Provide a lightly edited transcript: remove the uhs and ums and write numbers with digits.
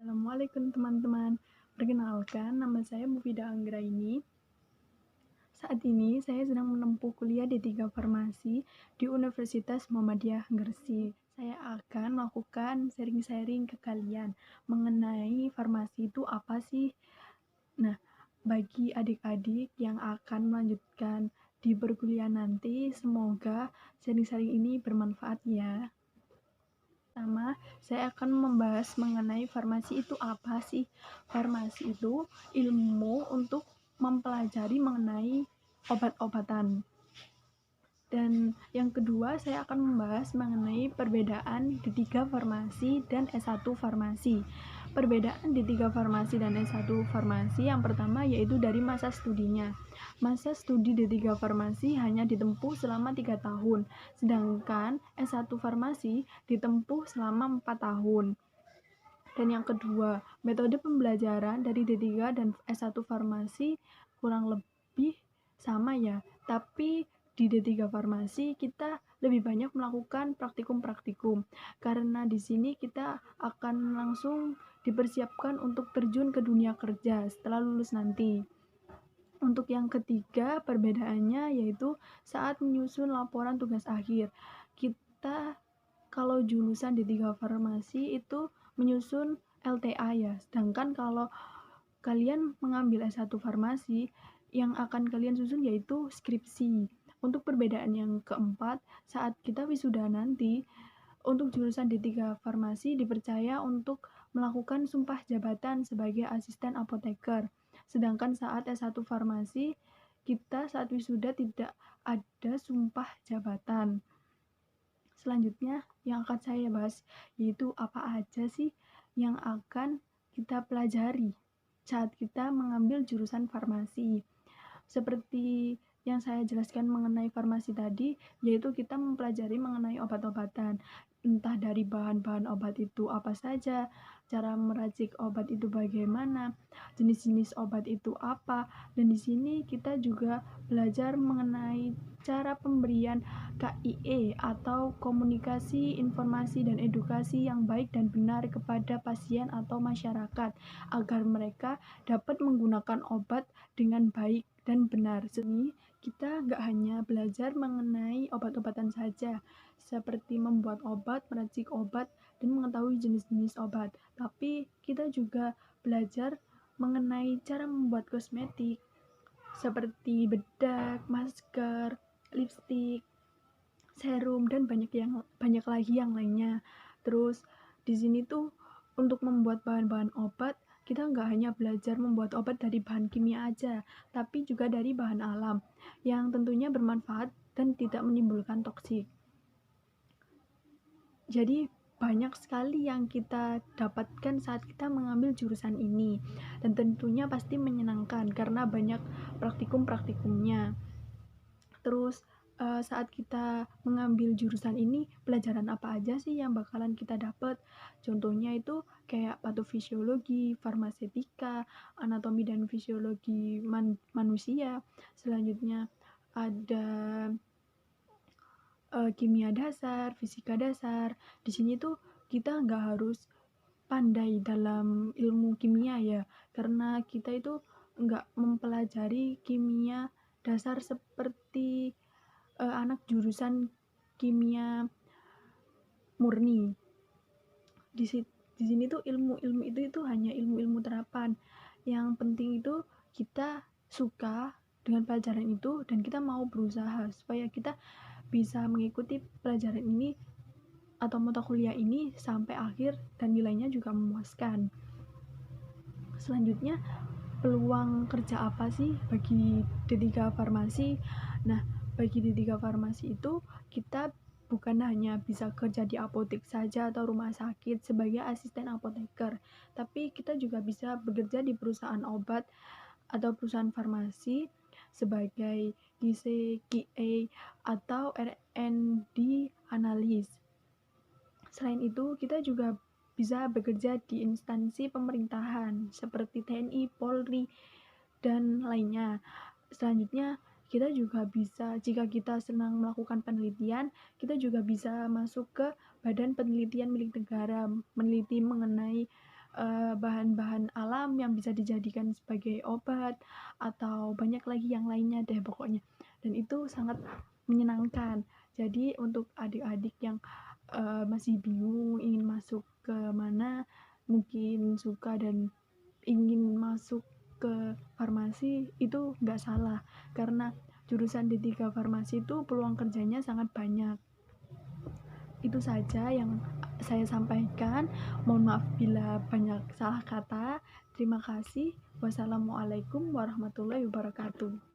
Assalamualaikum teman-teman. Perkenalkan, nama saya Mufida Anggraini. Saat ini saya sedang menempuh kuliah D3 Farmasi di Universitas Muhammadiyah Gresik. Saya akan melakukan sharing-sharing ke kalian mengenai farmasi itu apa sih. Nah, bagi adik-adik yang akan melanjutkan di perkuliahan nanti, semoga sharing-sharing ini bermanfaat ya. Pertama, saya akan membahas mengenai farmasi itu apa sih. Farmasi itu ilmu untuk mempelajari mengenai obat-obatan. Dan yang kedua, saya akan membahas mengenai perbedaan D3 Farmasi dan S1 Farmasi. Perbedaan D3 Farmasi dan S1 Farmasi yang pertama yaitu dari masa studinya. Masa studi D3 Farmasi hanya ditempuh selama 3 tahun, sedangkan S1 Farmasi ditempuh selama 4 tahun. Dan yang kedua, metode pembelajaran dari D3 dan S1 Farmasi kurang lebih sama ya, tapi di D3 Farmasi kita lebih banyak melakukan praktikum-praktikum karena di sini kita akan langsung dipersiapkan untuk terjun ke dunia kerja setelah lulus nanti. Untuk yang ketiga, perbedaannya yaitu saat menyusun laporan tugas akhir. Kita kalau jurusan D3 Farmasi itu menyusun LTA ya, sedangkan kalau kalian mengambil S1 Farmasi, yang akan kalian susun yaitu skripsi. Untuk perbedaan yang keempat, saat kita wisuda nanti, untuk jurusan D3 Farmasi dipercaya untuk melakukan sumpah jabatan sebagai asisten apoteker. Sedangkan saat S1 Farmasi, kita saat wisuda tidak ada sumpah jabatan. Selanjutnya yang akan saya bahas yaitu apa aja sih yang akan kita pelajari saat kita mengambil jurusan farmasi. Seperti yang saya jelaskan mengenai farmasi tadi, yaitu kita mempelajari mengenai obat-obatan, entah dari bahan-bahan obat itu apa saja, cara meracik obat itu bagaimana, jenis-jenis obat itu apa, dan di sini kita juga belajar mengenai cara pemberian KIE atau komunikasi, informasi, dan edukasi yang baik dan benar kepada pasien atau masyarakat agar mereka dapat menggunakan obat dengan baik dan benar. Jadi kita nggak hanya belajar mengenai obat-obatan saja, seperti membuat obat, meracik obat, dan mengetahui jenis-jenis obat, tapi kita juga belajar mengenai cara membuat kosmetik, seperti bedak, masker, lipstik, serum, dan banyak lagi yang lainnya. Terus di sini tuh untuk membuat bahan-bahan obat, kita nggak hanya belajar membuat obat dari bahan kimia aja, tapi juga dari bahan alam yang tentunya bermanfaat dan tidak menimbulkan toksik. Jadi banyak sekali yang kita dapatkan saat kita mengambil jurusan ini, dan tentunya pasti menyenangkan karena banyak praktikum-praktikumnya. Terus saat kita mengambil jurusan ini, pelajaran apa aja sih yang bakalan kita dapat? Contohnya itu kayak patofisiologi, farmasetika, anatomi dan fisiologi manusia. Selanjutnya ada kimia dasar, fisika dasar. Di sini tuh kita nggak harus pandai dalam ilmu kimia ya, karena kita itu nggak mempelajari kimia dasar seperti anak jurusan kimia murni. Di sini tuh ilmu-ilmu itu hanya ilmu-ilmu terapan. Yang penting itu kita suka dengan pelajaran itu dan kita mau berusaha supaya kita bisa mengikuti pelajaran ini atau mata kuliah ini sampai akhir dan nilainya juga memuaskan. Selanjutnya, peluang kerja apa sih bagi D3 Farmasi? Nah, bagi D3 Farmasi itu kita bukan hanya bisa kerja di apotek saja atau rumah sakit sebagai asisten apoteker, tapi kita juga bisa bekerja di perusahaan obat atau perusahaan farmasi sebagai QC, QA, atau R&D analis. Selain itu, kita juga bisa bekerja di instansi pemerintahan seperti TNI, Polri, dan lainnya. Selanjutnya, kita juga bisa, jika kita senang melakukan penelitian, kita juga bisa masuk ke badan penelitian milik negara, meneliti mengenai bahan-bahan alam yang bisa dijadikan sebagai obat, atau banyak lagi yang lainnya deh pokoknya. Dan itu sangat menyenangkan. Jadi untuk adik-adik yang masih bingung ingin masuk ke mana, mungkin suka dan ingin masuk ke farmasi, itu nggak salah, karena jurusan D3 farmasi itu peluang kerjanya sangat banyak. Itu saja yang saya sampaikan. Mohon maaf bila banyak salah kata. Terima kasih. Wassalamualaikum warahmatullahi wabarakatuh.